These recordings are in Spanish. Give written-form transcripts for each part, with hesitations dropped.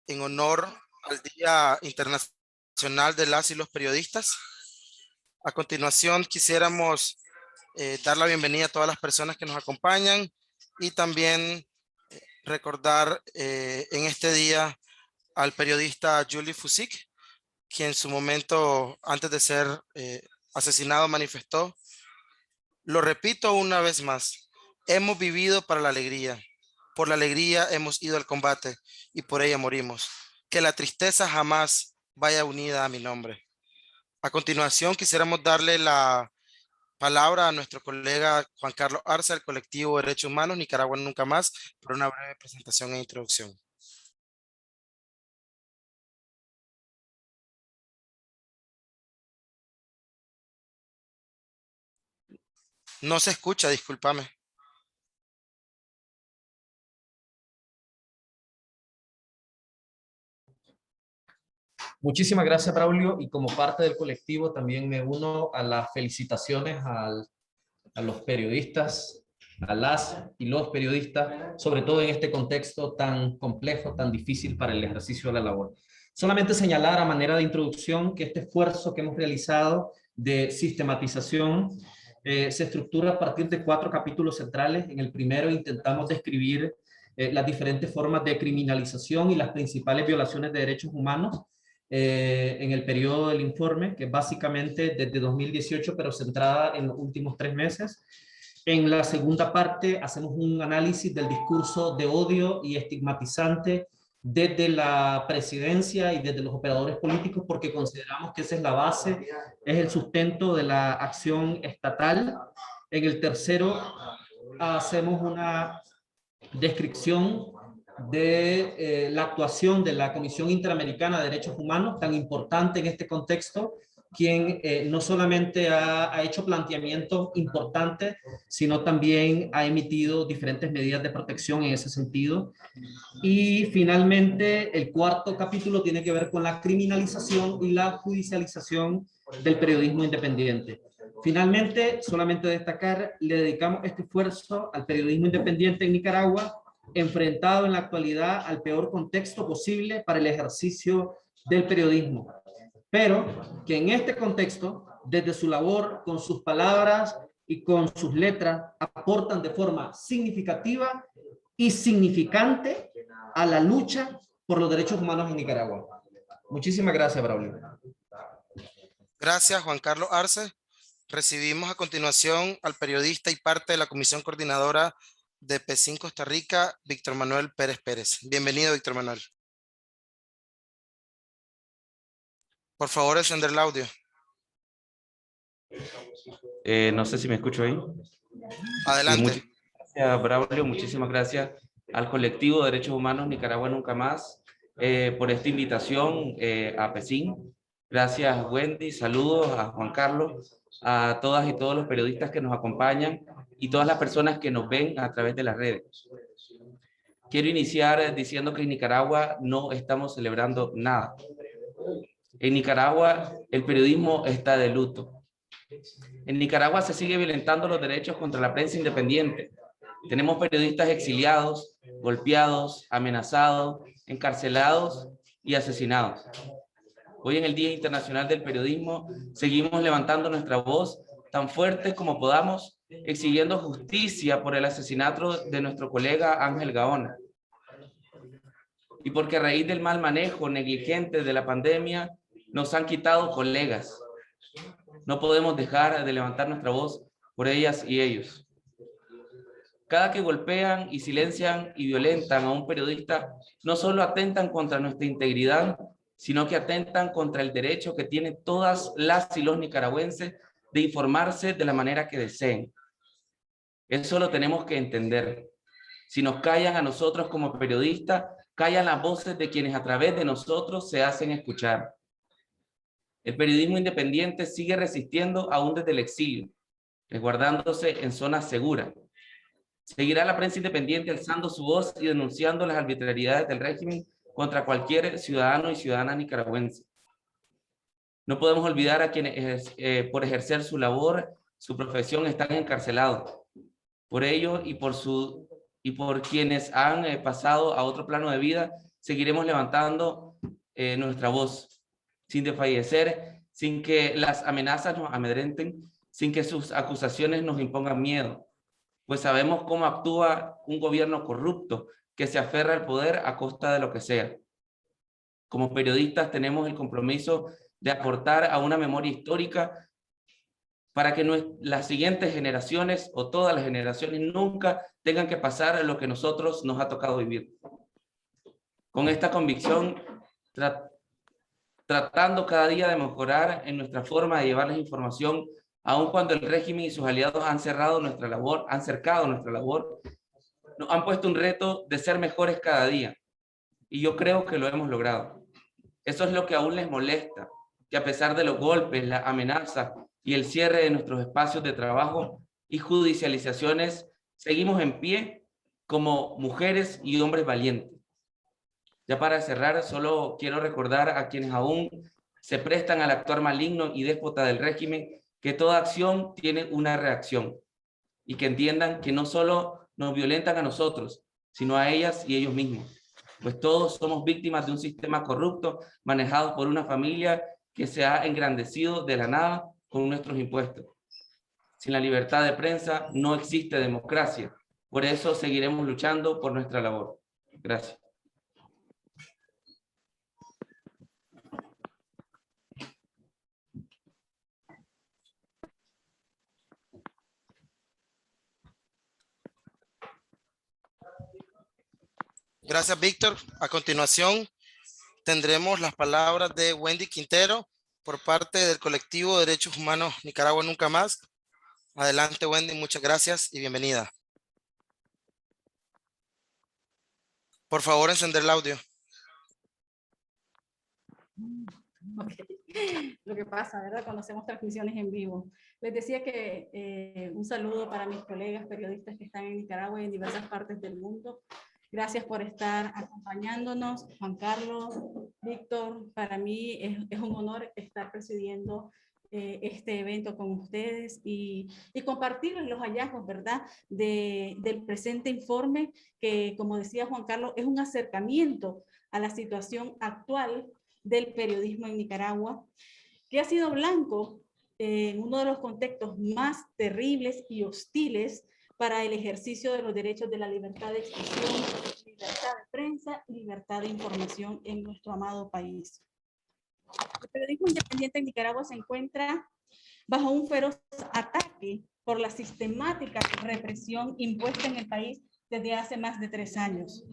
en honor al Día Internacional de las y los Periodistas. A continuación, quisiéramos dar la bienvenida a todas las personas que nos acompañan y también recordar en este día al periodista Julie Fusic, quien en su momento, antes de ser asesinado, manifestó: lo repito una vez más, hemos vivido para la alegría. Por la alegría hemos ido al combate y por ella morimos. Que la tristeza jamás vaya unida a mi nombre. A continuación, quisiéramos darle la palabra a nuestro colega Juan Carlos Arce, del colectivo Derechos Humanos Nicaragua Nunca Más, por una breve presentación e introducción. No se escucha, discúlpame. Muchísimas gracias, Braulio, y como parte del colectivo también me uno a las felicitaciones a los periodistas, a las y los periodistas, sobre todo en este contexto tan complejo, tan difícil para el ejercicio de la labor. Solamente señalar a manera de introducción que este esfuerzo que hemos realizado de sistematización se estructura a partir de 4 capítulos centrales. En el primero intentamos describir las diferentes formas de criminalización y las principales violaciones de derechos humanos en el periodo del informe, que básicamente desde 2018, pero centrada en los últimos 3 meses. En la segunda parte hacemos un análisis del discurso de odio y estigmatizante desde la presidencia y desde los operadores políticos, porque consideramos que esa es la base, es el sustento de la acción estatal. En el tercero hacemos una descripción de la actuación de la Comisión Interamericana de Derechos Humanos, tan importante en este contexto, quien no solamente ha hecho planteamientos importantes, sino también ha emitido diferentes medidas de protección en ese sentido. Y finalmente, el cuarto capítulo tiene que ver con la criminalización y la judicialización del periodismo independiente. Finalmente, solamente destacar, le dedicamos este esfuerzo al periodismo independiente en Nicaragua, enfrentado en la actualidad al peor contexto posible para el ejercicio del periodismo, pero que en este contexto, desde su labor, con sus palabras y con sus letras, aportan de forma significativa y significante a la lucha por los derechos humanos en Nicaragua. Muchísimas gracias, Braulio. Gracias, Juan Carlos Arce. Recibimos a continuación al periodista y parte de la Comisión Coordinadora de PECIN Costa Rica, Víctor Manuel Pérez Pérez. Bienvenido, Víctor Manuel. Por favor, encender el audio. No sé si me escucho ahí. Adelante. Muchas gracias, Braulio. Muchísimas gracias al colectivo de Derechos Humanos Nicaragua Nunca Más por esta invitación a PECIN. Gracias, Wendy. Saludos a Juan Carlos, a todas y todos los periodistas que nos acompañan y todas las personas que nos ven a través de las redes. Quiero iniciar diciendo que en Nicaragua no estamos celebrando nada. En Nicaragua el periodismo está de luto. En Nicaragua se sigue violentando los derechos contra la prensa independiente. Tenemos periodistas exiliados, golpeados, amenazados, encarcelados y asesinados. Hoy en el Día Internacional del Periodismo seguimos levantando nuestra voz tan fuerte como podamos, exigiendo justicia por el asesinato de nuestro colega Ángel Gaona. Y porque a raíz del mal manejo negligente de la pandemia nos han quitado colegas. No podemos dejar de levantar nuestra voz por ellas y ellos. Cada que golpean y silencian y violentan a un periodista, no solo atentan contra nuestra integridad, sino que atentan contra el derecho que tienen todas las y los nicaragüenses de informarse de la manera que deseen. Eso lo tenemos que entender. Si nos callan a nosotros como periodistas, callan las voces de quienes a través de nosotros se hacen escuchar. El periodismo independiente sigue resistiendo aún desde el exilio, resguardándose en zonas seguras. Seguirá la prensa independiente alzando su voz y denunciando las arbitrariedades del régimen contra cualquier ciudadano y ciudadana nicaragüense. No podemos olvidar a quienes por ejercer su labor, su profesión, están encarcelados. Por ello y por quienes han pasado a otro plano de vida, seguiremos levantando nuestra voz, sin desfallecer, sin que las amenazas nos amedrenten, sin que sus acusaciones nos impongan miedo, pues sabemos cómo actúa un gobierno corrupto que se aferra al poder a costa de lo que sea. Como periodistas tenemos el compromiso de aportar a una memoria histórica para que las siguientes generaciones o todas las generaciones nunca tengan que pasar lo que nosotros nos ha tocado vivir. Con esta convicción, tratando cada día de mejorar en nuestra forma de llevarles información, aun cuando el régimen y sus aliados han cercado nuestra labor, nos han puesto un reto de ser mejores cada día. Y yo creo que lo hemos logrado. Eso es lo que aún les molesta, que a pesar de los golpes, la amenaza y el cierre de nuestros espacios de trabajo y judicializaciones, seguimos en pie como mujeres y hombres valientes. Ya para cerrar, solo quiero recordar a quienes aún se prestan al actuar maligno y déspota del régimen que toda acción tiene una reacción y que entiendan que no solo nos violentan a nosotros, sino a ellas y ellos mismos, pues todos somos víctimas de un sistema corrupto manejado por una familia que se ha engrandecido de la nada con nuestros impuestos. Sin la libertad de prensa no existe democracia. Por eso seguiremos luchando por nuestra labor. Gracias. Gracias, Víctor. A continuación, tendremos las palabras de Wendy Quintero por parte del colectivo Derechos Humanos Nicaragua Nunca Más. Adelante, Wendy, muchas gracias y bienvenida. Por favor, encender el audio. Okay. Lo que pasa, ¿verdad? Cuando hacemos transmisiones en vivo. Les decía que un saludo para mis colegas periodistas que están en Nicaragua y en diversas partes del mundo. Gracias por estar acompañándonos, Juan Carlos, Víctor. Para mí es un honor estar presidiendo este evento con ustedes y compartir los hallazgos, ¿verdad? Del presente informe que, como decía Juan Carlos, es un acercamiento a la situación actual del periodismo en Nicaragua, que ha sido blanco en uno de los contextos más terribles y hostiles para el ejercicio de los derechos de la libertad de expresión, libertad de prensa y libertad de información en nuestro amado país. El periodismo independiente en Nicaragua se encuentra bajo un feroz ataque por la sistemática represión impuesta en el país desde hace más de 3 años.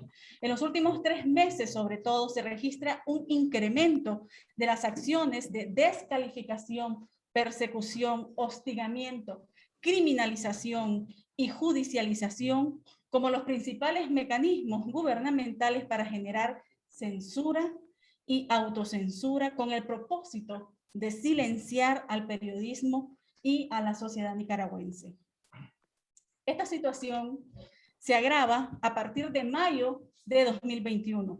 En los últimos 3 meses, sobre todo, se registra un incremento de las acciones de descalificación, persecución, hostigamiento, criminalización y judicialización como los principales mecanismos gubernamentales para generar censura y autocensura con el propósito de silenciar al periodismo y a la sociedad nicaragüense. Esta situación se agrava a partir de mayo de 2021,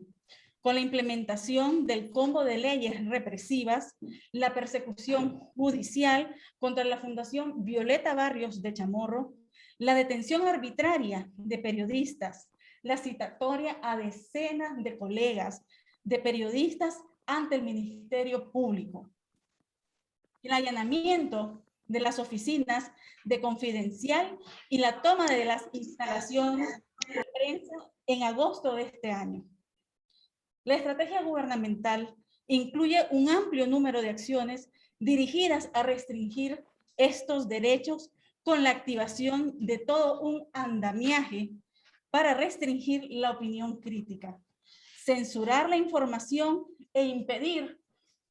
con la implementación del combo de leyes represivas, la persecución judicial contra la Fundación Violeta Barrios de Chamorro, la detención arbitraria de periodistas, la citatoria a decenas de colegas de periodistas ante el Ministerio Público, el allanamiento de las oficinas de Confidencial y la toma de las instalaciones de prensa en agosto de este año. La estrategia gubernamental incluye un amplio número de acciones dirigidas a restringir estos derechos con la activación de todo un andamiaje para restringir la opinión crítica, censurar la información e impedir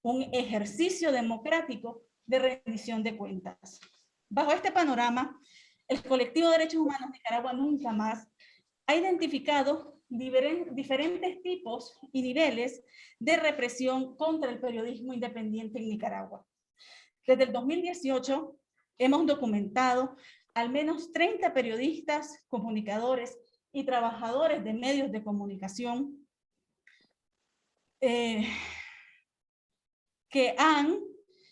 un ejercicio democrático de rendición de cuentas. Bajo este panorama, el colectivo de Derechos Humanos Nicaragua Nunca Más ha identificado diferentes tipos y niveles de represión contra el periodismo independiente en Nicaragua. Desde el 2018 hemos documentado al menos 30 periodistas, comunicadores y trabajadores de medios de comunicación que han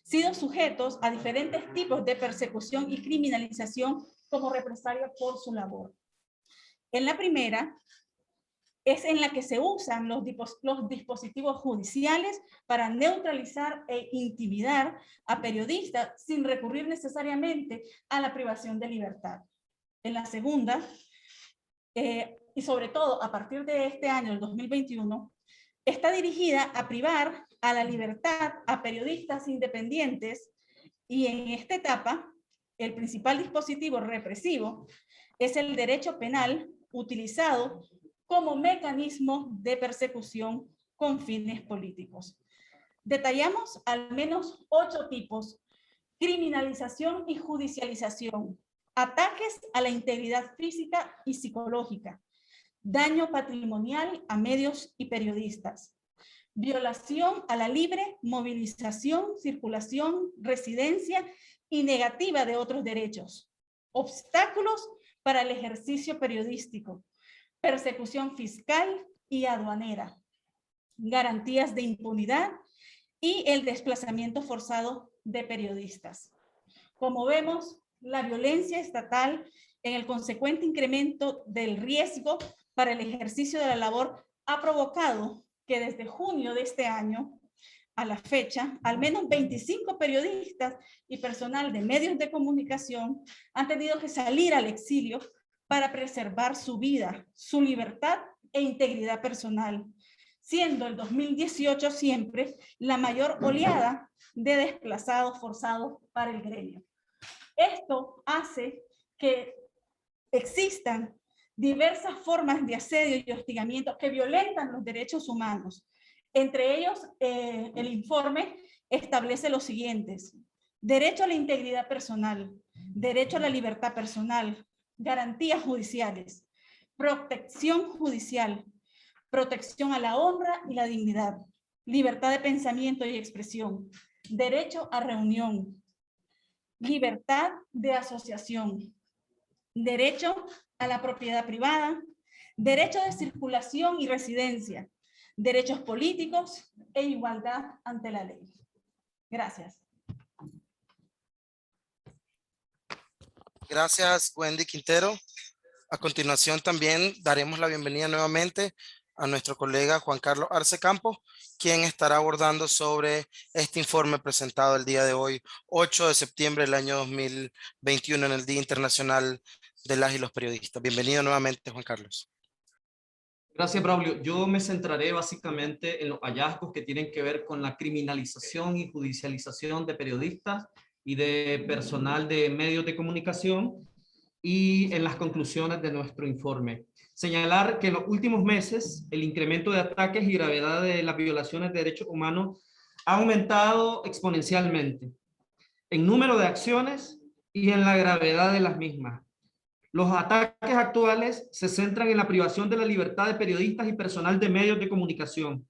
sido sujetos a diferentes tipos de persecución y criminalización como represalia por su labor. En la primera, es en la que se usan los dispositivos judiciales para neutralizar e intimidar a periodistas sin recurrir necesariamente a la privación de libertad. En la segunda, y sobre todo a partir de este año, el 2021, está dirigida a privar a la libertad a periodistas independientes, y en esta etapa el principal dispositivo represivo es el derecho penal utilizado como mecanismo de persecución con fines políticos. Detallamos al menos 8 tipos: criminalización y judicialización, ataques a la integridad física y psicológica, daño patrimonial a medios y periodistas, violación a la libre movilización, circulación, residencia y negativa de otros derechos, obstáculos para el ejercicio periodístico, persecución fiscal y aduanera, garantías de impunidad y el desplazamiento forzado de periodistas. Como vemos, la violencia estatal, en el consecuente incremento del riesgo para el ejercicio de la labor, ha provocado que desde junio de este año a la fecha, al menos 25 periodistas y personal de medios de comunicación han tenido que salir al exilio para preservar su vida, su libertad e integridad personal, siendo el 2018 siempre la mayor oleada de desplazados forzados para el gremio. Esto hace que existan diversas formas de asedio y hostigamiento que violentan los derechos humanos. Entre ellos, el informe establece los siguientes: derecho a la integridad personal, derecho a la libertad personal, garantías judiciales, protección judicial, protección a la honra y la dignidad, libertad de pensamiento y expresión, derecho a reunión, libertad de asociación, derecho a la propiedad privada, derecho de circulación y residencia, derechos políticos e igualdad ante la ley. Gracias. Gracias, Wendy Quintero. A continuación también daremos la bienvenida nuevamente a nuestro colega Juan Carlos Arce Campos, quien estará abordando sobre este informe presentado el día de hoy, 8 de septiembre del año 2021, en el Día Internacional de las y los Periodistas. Bienvenido nuevamente, Juan Carlos. Gracias, Braulio. Yo me centraré básicamente en los hallazgos que tienen que ver con la criminalización y judicialización de periodistas y de personal de medios de comunicación, y en las conclusiones de nuestro informe. Señalar que en los últimos meses el incremento de ataques y gravedad de las violaciones de derechos humanos ha aumentado exponencialmente en número de acciones y en la gravedad de las mismas. Los ataques actuales se centran en la privación de la libertad de periodistas y personal de medios de comunicación.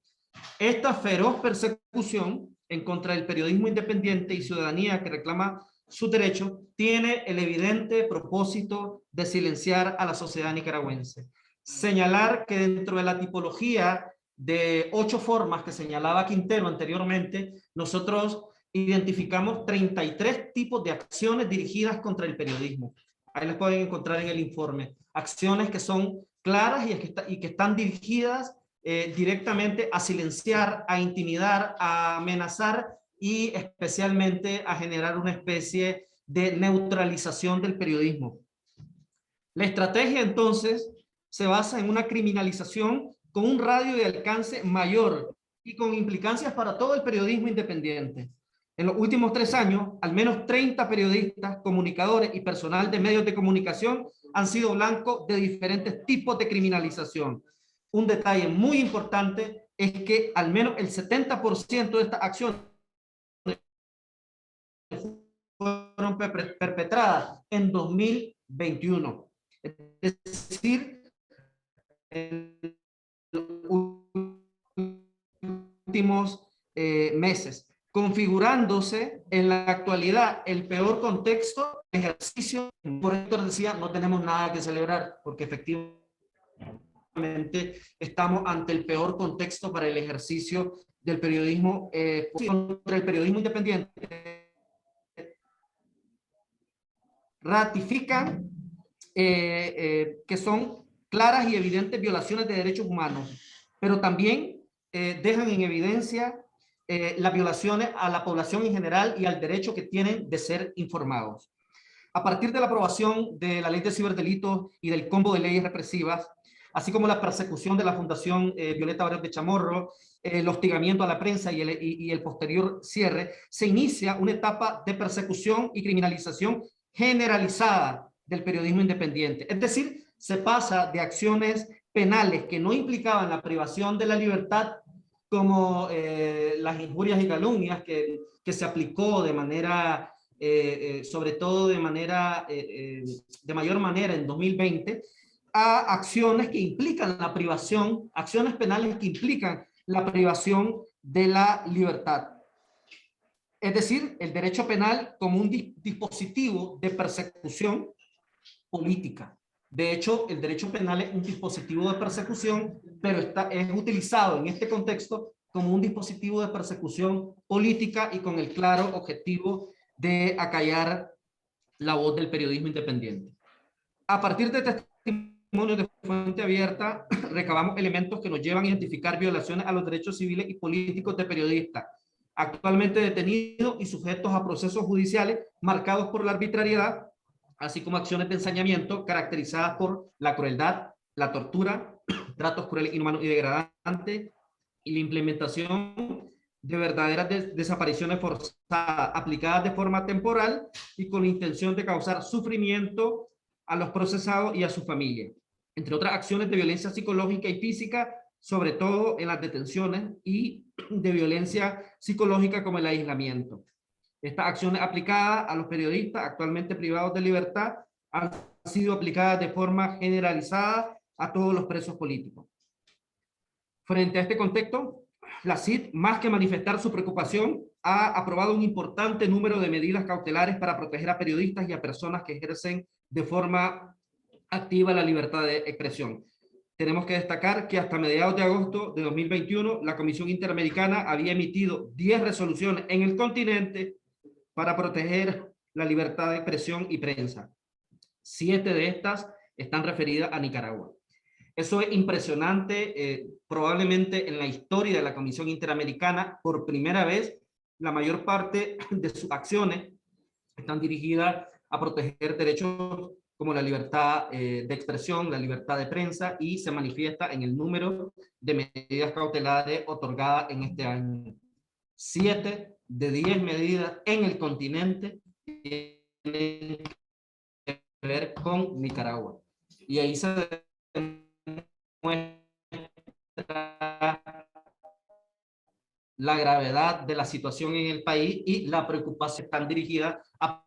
Esta feroz persecución en contra del periodismo independiente y ciudadanía que reclama sus derechos tiene el evidente propósito de silenciar a la sociedad nicaragüense. Señalar que dentro de la tipología de 8 formas que señalaba Quintero anteriormente, nosotros identificamos 33 tipos de acciones dirigidas contra el periodismo. Ahí las pueden encontrar en el informe. Acciones que son claras y que están dirigidas directamente a silenciar, a intimidar, a amenazar y especialmente a generar una especie de neutralización del periodismo. La estrategia entonces se basa en una criminalización con un radio de alcance mayor y con implicancias para todo el periodismo independiente. En los últimos 3 años, al menos 30 periodistas, comunicadores y personal de medios de comunicación han sido blanco de diferentes tipos de criminalización. Un detalle muy importante es que al menos el 70% de estas acciones fueron perpetradas en 2021. Es decir, en los últimos meses, configurándose en la actualidad el peor contexto de ejercicio. Por Héctor decía, no tenemos nada que celebrar, porque efectivamente estamos ante el peor contexto para el ejercicio del periodismo, contra el periodismo independiente. Ratifican que claras y evidentes violaciones de derechos humanos, pero también dejan en evidencia las violaciones a la población en general y al derecho que tienen de ser informados. A partir de la aprobación de la Ley de Ciberdelitos y del combo de leyes represivas, así como la persecución de la Fundación Violeta Barrios de Chamorro, el hostigamiento a la prensa y el posterior cierre, se inicia una etapa de persecución y criminalización generalizada del periodismo independiente. Es decir, se pasa de acciones penales que no implicaban la privación de la libertad, como las injurias y calumnias que se aplicó de manera, sobre todo de manera, de mayor manera en 2020, a acciones que implican la privación, acciones penales que implican la privación de la libertad. Es decir, el derecho penal como un dispositivo de persecución política. De hecho, el derecho penal es un dispositivo de persecución, pero es utilizado en este contexto como un dispositivo de persecución política y con el claro objetivo de acallar la voz del periodismo independiente. A partir de testimonios de fuente abierta, recabamos elementos que nos llevan a identificar violaciones a los derechos civiles y políticos de periodistas, actualmente detenidos y sujetos a procesos judiciales marcados por la arbitrariedad, así como acciones de ensañamiento caracterizadas por la crueldad, la tortura, tratos crueles, inhumanos y degradantes, y la implementación de verdaderas desapariciones forzadas aplicadas de forma temporal y con la intención de causar sufrimiento a los procesados y a su familia, entre otras acciones de violencia psicológica y física, sobre todo en las detenciones, y de violencia psicológica como el aislamiento. Estas acciones aplicadas a los periodistas actualmente privados de libertad han sido aplicadas de forma generalizada a todos los presos políticos. Frente a este contexto, la CID, más que manifestar su preocupación, ha aprobado un importante número de medidas cautelares para proteger a periodistas y a personas que ejercen de forma activa la libertad de expresión. Tenemos que destacar que hasta mediados de agosto de 2021, la Comisión Interamericana había emitido 10 resoluciones en el continente para proteger la libertad de expresión y prensa. 7 de estas están referidas a Nicaragua. Eso es impresionante. Probablemente en la historia de la Comisión Interamericana, por primera vez, la mayor parte de sus acciones están dirigidas a proteger derechos como la libertad de expresión, la libertad de prensa, y se manifiesta en el número de medidas cautelares otorgadas en este año. 7 de 10 medidas en el continente tienen que ver con Nicaragua. Y ahí se muestra la gravedad de la situación en el país y la preocupación tan dirigida a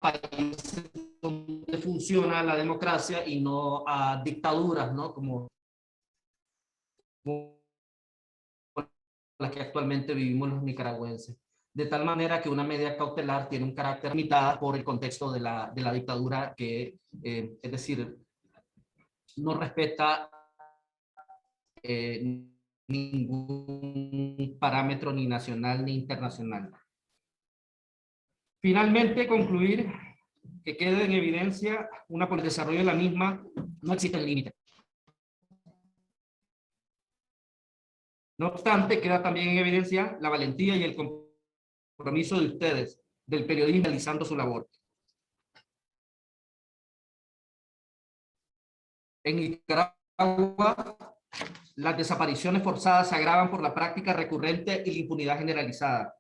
países donde funciona la democracia y no a dictaduras, ¿no? Como las que actualmente vivimos los nicaragüenses. De tal manera que una medida cautelar tiene un carácter limitado por el contexto de la dictadura, que es decir, no respeta ningún parámetro ni nacional ni internacional. Finalmente, concluir que quede en evidencia por el desarrollo de la misma no existe límite. No obstante, queda también en evidencia la valentía y el compromiso de ustedes, del periodismo, realizando su labor. En Nicaragua, las desapariciones forzadas se agravan por la práctica recurrente y la impunidad generalizada.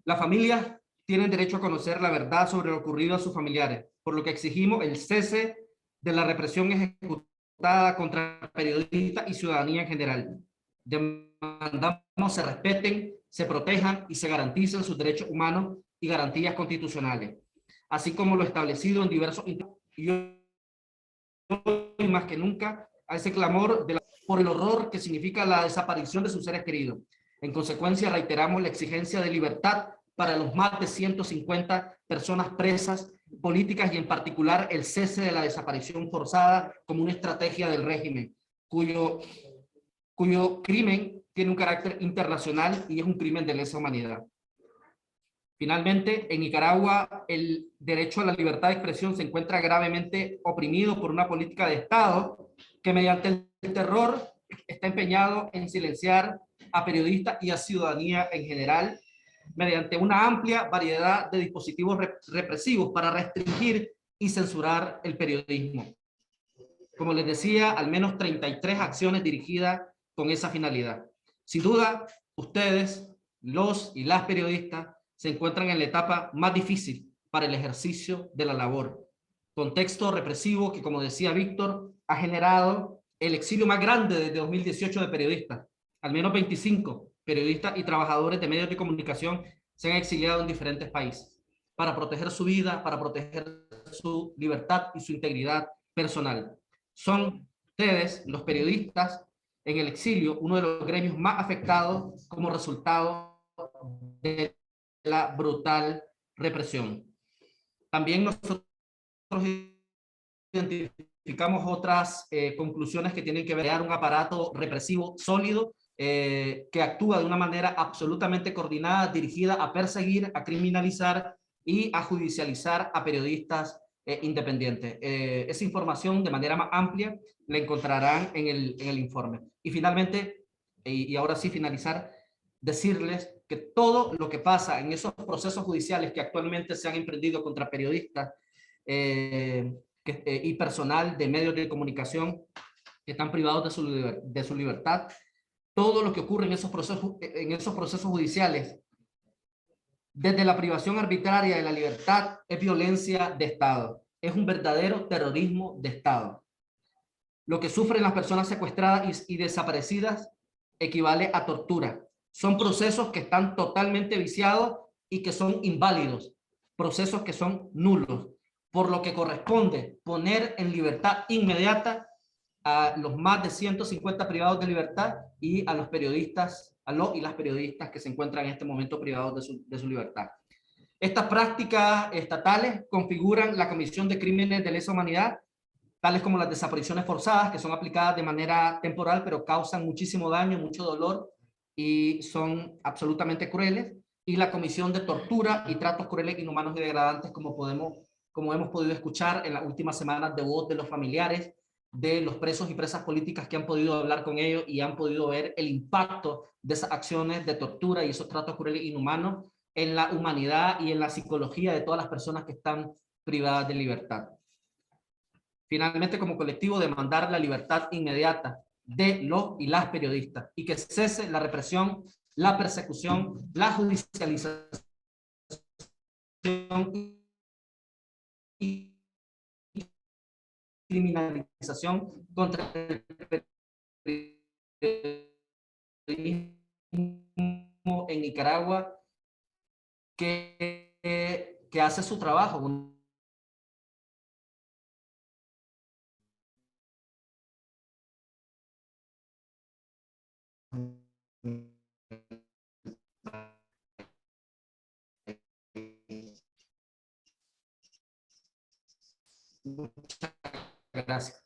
Las familias tienen derecho a conocer la verdad sobre lo ocurrido a sus familiares, por lo que exigimos el cese de la represión ejecutada contra periodistas y ciudadanía en general. Demandamos se respeten, se protejan y se garanticen sus derechos humanos y garantías constitucionales, así como lo establecido en diversos... Y hoy más que nunca a ese clamor por el horror que significa la desaparición de sus seres queridos. En consecuencia, reiteramos la exigencia de libertad para los más de 150 personas presas políticas y en particular el cese de la desaparición forzada como una estrategia del régimen, cuyo crimen tiene un carácter internacional y es un crimen de lesa humanidad. Finalmente, en Nicaragua, el derecho a la libertad de expresión se encuentra gravemente oprimido por una política de Estado que mediante el terror está empeñado en silenciar a periodistas y a ciudadanía en general, mediante una amplia variedad de dispositivos represivos para restringir y censurar el periodismo. Como les decía, al menos 33 acciones dirigidas con esa finalidad. Sin duda, ustedes, los y las periodistas, se encuentran en la etapa más difícil para el ejercicio de la labor. Contexto represivo que, como decía Víctor, ha generado el exilio más grande desde 2018 de periodistas. Al menos 25 periodistas y trabajadores de medios de comunicación se han exiliado en diferentes países para proteger su vida, para proteger su libertad y su integridad personal. Son ustedes, los periodistas, en el exilio, uno de los gremios más afectados como resultado de la brutal represión. También nosotros identificamos otras conclusiones que tienen que ver con un aparato represivo sólido que actúa de una manera absolutamente coordinada, dirigida a perseguir, a criminalizar y a judicializar a periodistas independientes. Esa información de manera más amplia la encontrarán en el informe. Y finalmente, y ahora sí finalizar, decirles que todo lo que pasa en esos procesos judiciales que actualmente se han emprendido contra periodistas y personal de medios de comunicación que están privados de su libertad, todo lo que ocurre en esos procesos judiciales, desde la privación arbitraria de la libertad, es violencia de Estado, es un verdadero terrorismo de Estado. Lo que sufren las personas secuestradas y desaparecidas equivale a tortura. Son procesos que están totalmente viciados y que son inválidos, procesos que son nulos, por lo que corresponde poner en libertad inmediata a los más de 150 privados de libertad y a los periodistas, a los y las periodistas que se encuentran en este momento privados de su libertad. Estas prácticas estatales configuran la comisión de crímenes de lesa humanidad, tales como las desapariciones forzadas, que son aplicadas de manera temporal, pero causan muchísimo daño, mucho dolor y son absolutamente crueles, y la comisión de tortura y tratos crueles, inhumanos y degradantes, como hemos podido escuchar en las últimas semanas de voz de los familiares de los presos y presas políticas que han podido hablar con ellos y han podido ver el impacto de esas acciones de tortura y esos tratos crueles e inhumanos en la humanidad y en la psicología de todas las personas que están privadas de libertad. Finalmente, como colectivo, demandar la libertad inmediata de los y las periodistas y que cese la represión, la persecución, la judicialización y criminalización contra el periodismo en Nicaragua que hace su trabajo. Muchas gracias.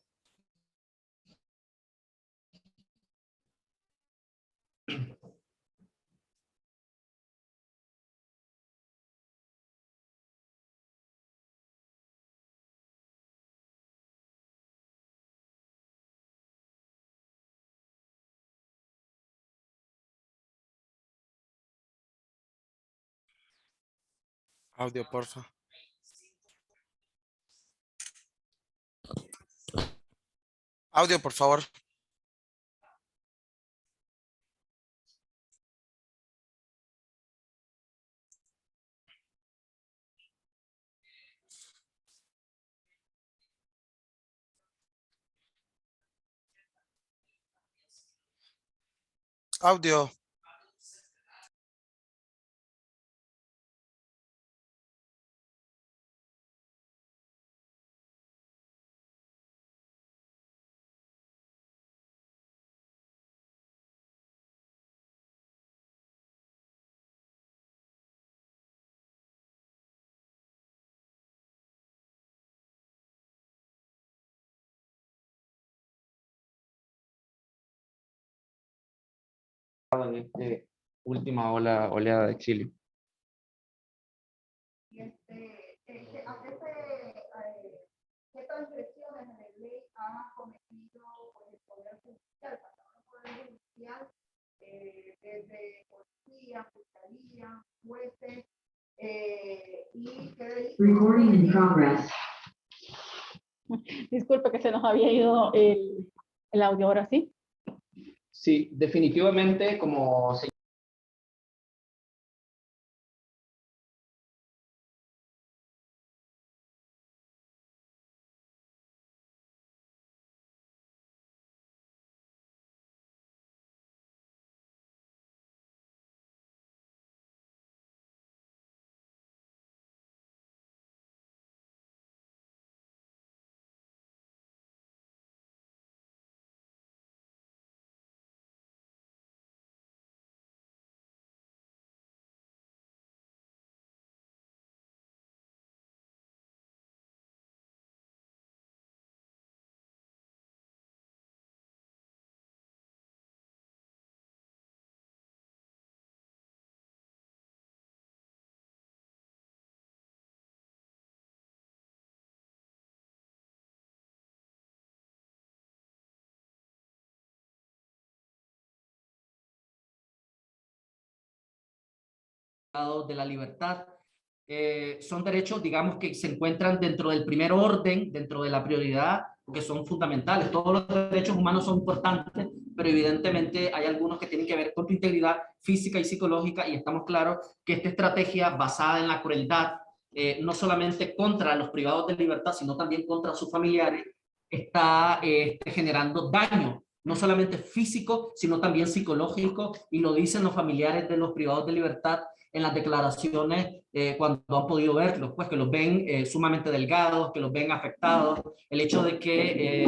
Audio, porfa. Audio, por favor. Audio. En esta última oleada de exilio. ¿Qué transgresiones de ley ha cometido policial, desde policía, fiscalía, jueces, y que Recording in progress. Disculpe que se nos había ido el audio, ahora sí. Sí, definitivamente, como se de la libertad, son derechos, digamos, que se encuentran dentro del primer orden, dentro de la prioridad, porque son fundamentales. Todos los derechos humanos son importantes, pero evidentemente hay algunos que tienen que ver con tu integridad física y psicológica, y estamos claros que esta estrategia basada en la crueldad, no solamente contra los privados de libertad, sino también contra sus familiares, está generando daño, no solamente físico, sino también psicológico, y lo dicen los familiares de los privados de libertad en las declaraciones cuando han podido verlos, pues que los ven sumamente delgados, que los ven afectados, el hecho de que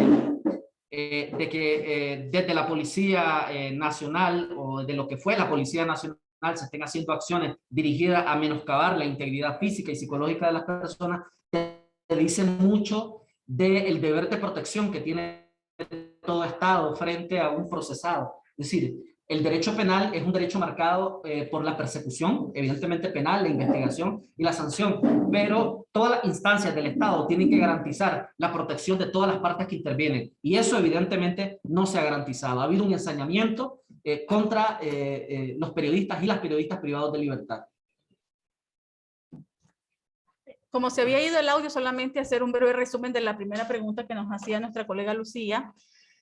desde la Policía Nacional o de lo que fue la Policía Nacional se estén haciendo acciones dirigidas a menoscabar la integridad física y psicológica de las personas, te dice mucho del deber de protección que tiene todo Estado frente a un procesado. Es decir, el derecho penal es un derecho marcado por la persecución, evidentemente penal, la investigación y la sanción, pero todas las instancias del Estado tienen que garantizar la protección de todas las partes que intervienen, y eso evidentemente no se ha garantizado. Ha habido un ensañamiento contra los periodistas y las periodistas privados de libertad. Como se había ido el audio, solamente hacer un breve resumen de la primera pregunta que nos hacía nuestra colega Lucía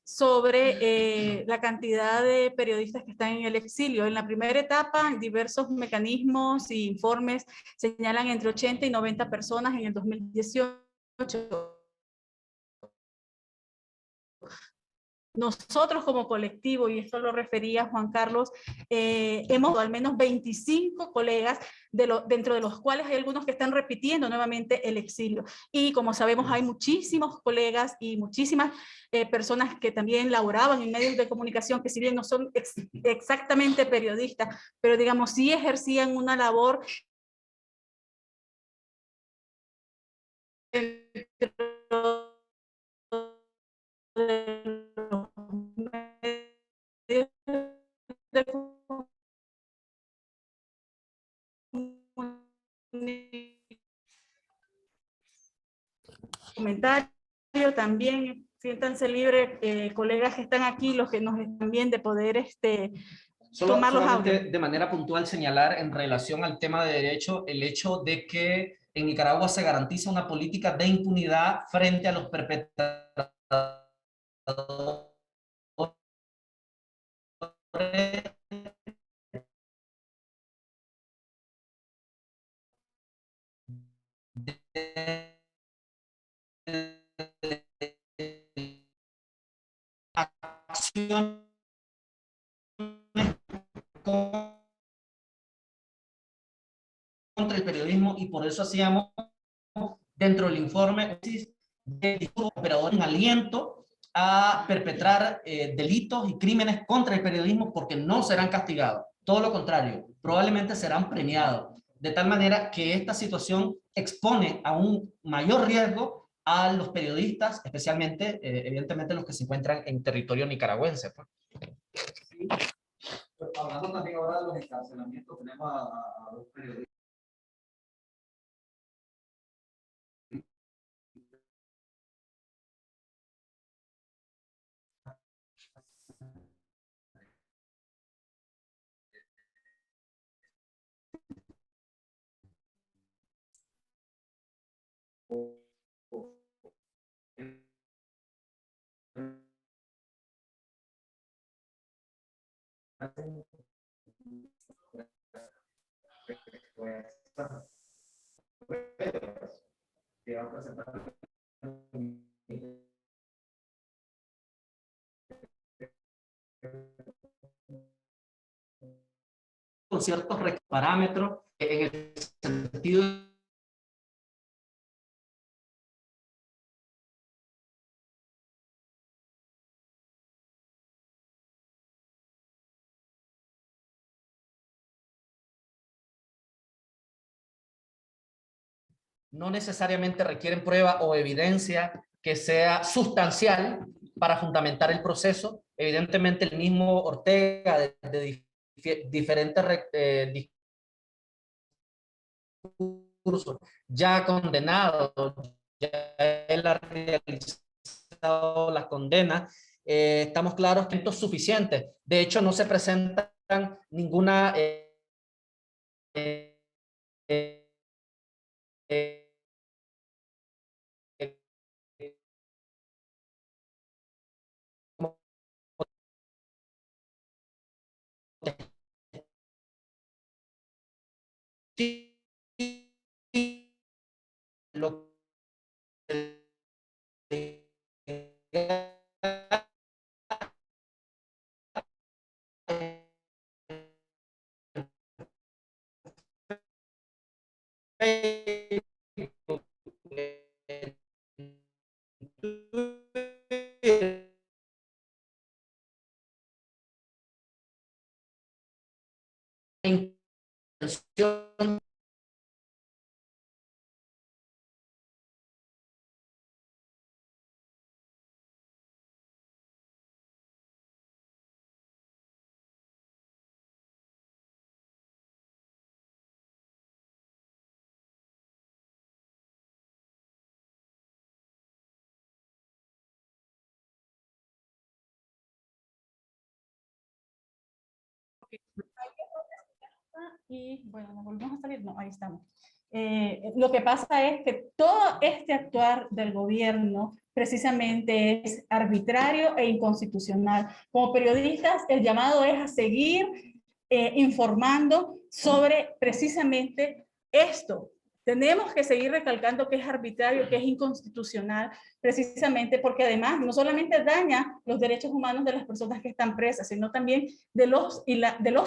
sobre la cantidad de periodistas que están en el exilio. En la primera etapa, diversos mecanismos e informes señalan entre 80 y 90 personas en el 2018. Nosotros como colectivo, y esto lo refería Juan Carlos, hemos al menos 25 colegas, dentro de los cuales hay algunos que están repitiendo nuevamente el exilio. Y como sabemos, hay muchísimos colegas y muchísimas personas que también laboraban en medios de comunicación, que si bien no son exactamente periodistas, pero digamos sí ejercían una labor comentario también, siéntanse libres, colegas que están aquí, los que nos están bien, de poder tomar los Solamente audios. de manera puntual señalar en relación al tema de derecho, el hecho de que en Nicaragua se garantiza una política de impunidad frente a los perpetradores de acciones contra el periodismo, y por eso hacíamos dentro del informe de operador en aliento a perpetrar delitos y crímenes contra el periodismo, porque no serán castigados, todo lo contrario, probablemente serán premiados, de tal manera que esta situación expone a un mayor riesgo a los periodistas, especialmente, evidentemente, los que se encuentran en territorio nicaragüense, pues. Hablando también ahora de los encarcelamientos, tenemos a los periodistas con ciertos parámetros en el sentido no necesariamente requieren prueba o evidencia que sea sustancial para fundamentar el proceso. Evidentemente el mismo Ortega de diferentes discursos ya condenado, ya él ha realizado las condenas, estamos claros que esto es suficiente. De hecho, no se presentan ninguna lo intención Y bueno, nos volvemos a salir, no, ahí estamos. Lo que pasa es que todo este actuar del gobierno precisamente es arbitrario e inconstitucional. Como periodistas, el llamado es a seguir informando sobre precisamente esto. Tenemos que seguir recalcando que es arbitrario, que es inconstitucional, precisamente porque además no solamente daña los derechos humanos de las personas que están presas, sino también de los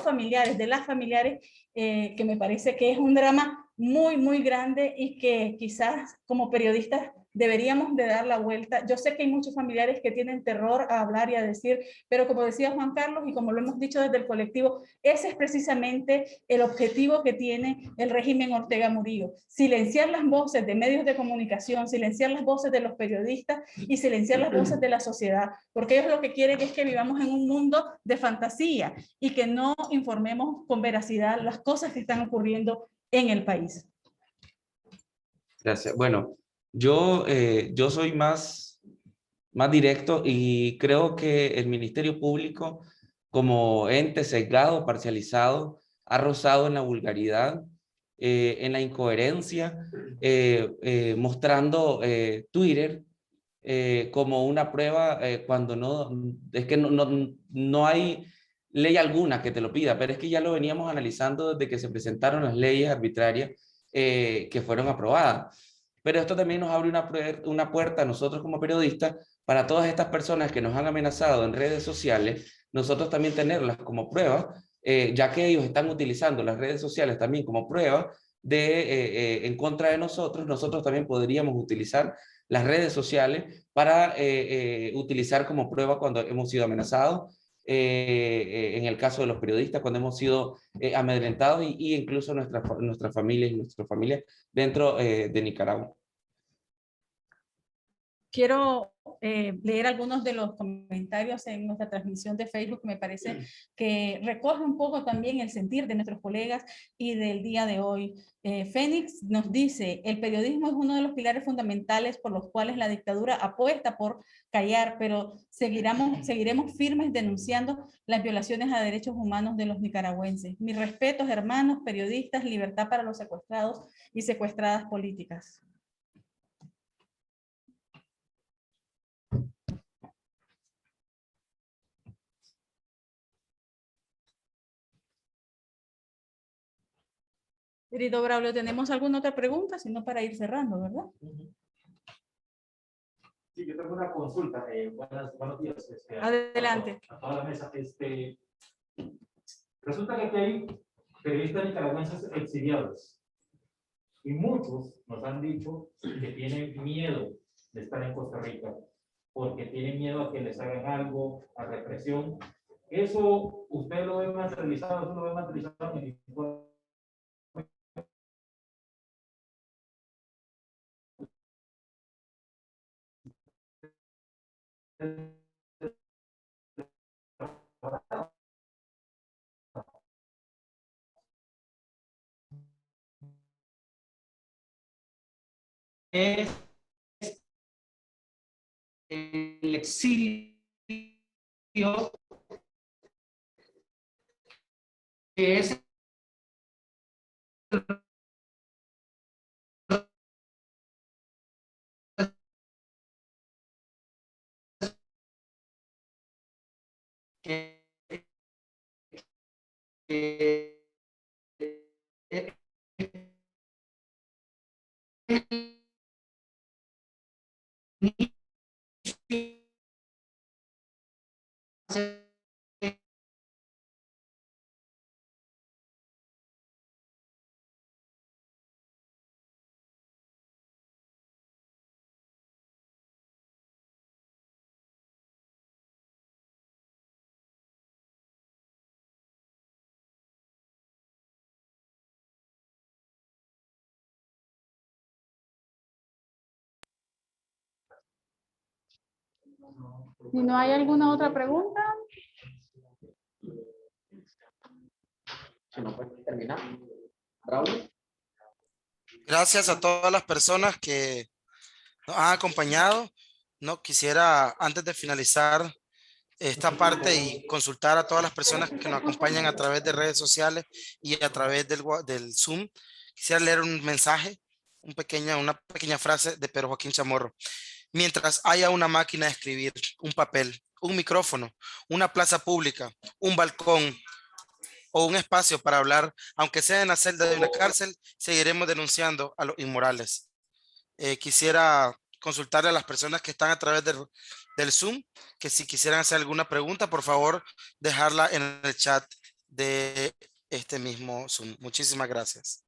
familiares, de las familiares, que me parece que es un drama muy, muy grande y que quizás como periodistas deberíamos de dar la vuelta. Yo sé que hay muchos familiares que tienen terror a hablar y a decir, pero como decía Juan Carlos y como lo hemos dicho desde el colectivo, ese es precisamente el objetivo que tiene el régimen Ortega Murillo: silenciar las voces de medios de comunicación, silenciar las voces de los periodistas y silenciar las voces de la sociedad, porque ellos lo que quieren es que vivamos en un mundo de fantasía y que no informemos con veracidad las cosas que están ocurriendo en el país. Gracias. Bueno, yo soy más directo y creo que el Ministerio Público, como ente sesgado, parcializado, ha rozado en la vulgaridad, en la incoherencia, mostrando Twitter como una prueba cuando no, es que no hay ley alguna que te lo pida, pero es que ya lo veníamos analizando desde que se presentaron las leyes arbitrarias que fueron aprobadas. Pero esto también nos abre una puerta a nosotros como periodistas para todas estas personas que nos han amenazado en redes sociales, nosotros también tenerlas como prueba, ya que ellos están utilizando las redes sociales también como prueba en contra de nosotros. Nosotros también podríamos utilizar las redes sociales para utilizar como prueba cuando hemos sido amenazados, en el caso de los periodistas, cuando hemos sido amedrentados y incluso nuestras familias y nuestras familias dentro de Nicaragua. Quiero leer algunos de los comentarios en nuestra transmisión de Facebook, que me parece que recoge un poco también el sentir de nuestros colegas y del día de hoy. Fénix nos dice: el periodismo es uno de los pilares fundamentales por los cuales la dictadura apuesta por callar, pero seguiremos firmes denunciando las violaciones a derechos humanos de los nicaragüenses. Mis respetos, hermanos periodistas, libertad para los secuestrados y secuestradas políticas. Querido Braulio, ¿tenemos alguna otra pregunta? Si no, para ir cerrando, ¿verdad? Sí, yo tengo una consulta. Buenos días. Adelante. A toda la mesa. Resulta que aquí hay periodistas nicaragüenses exiliados y muchos nos han dicho que tienen miedo de estar en Costa Rica porque tienen miedo a que les hagan algo, a represión. Eso usted lo ve materializado, eso lo ve materializado en el informe. Es el exilio que es que, que, Si no hay alguna otra pregunta. Si no puede terminar. Braulio. Gracias a todas las personas que nos han acompañado. No quisiera, antes de finalizar esta parte y consultar a todas las personas que nos acompañan a través de redes sociales y a través del Zoom, quisiera leer un mensaje, una pequeña frase de Pedro Joaquín Chamorro. Mientras haya una máquina de escribir, un papel, un micrófono, una plaza pública, un balcón o un espacio para hablar, aunque sea en la celda de una cárcel, seguiremos denunciando a los inmorales. Quisiera consultarle a las personas que están a través del Zoom, que si quisieran hacer alguna pregunta, por favor, dejarla en el chat de este mismo Zoom. Muchísimas gracias.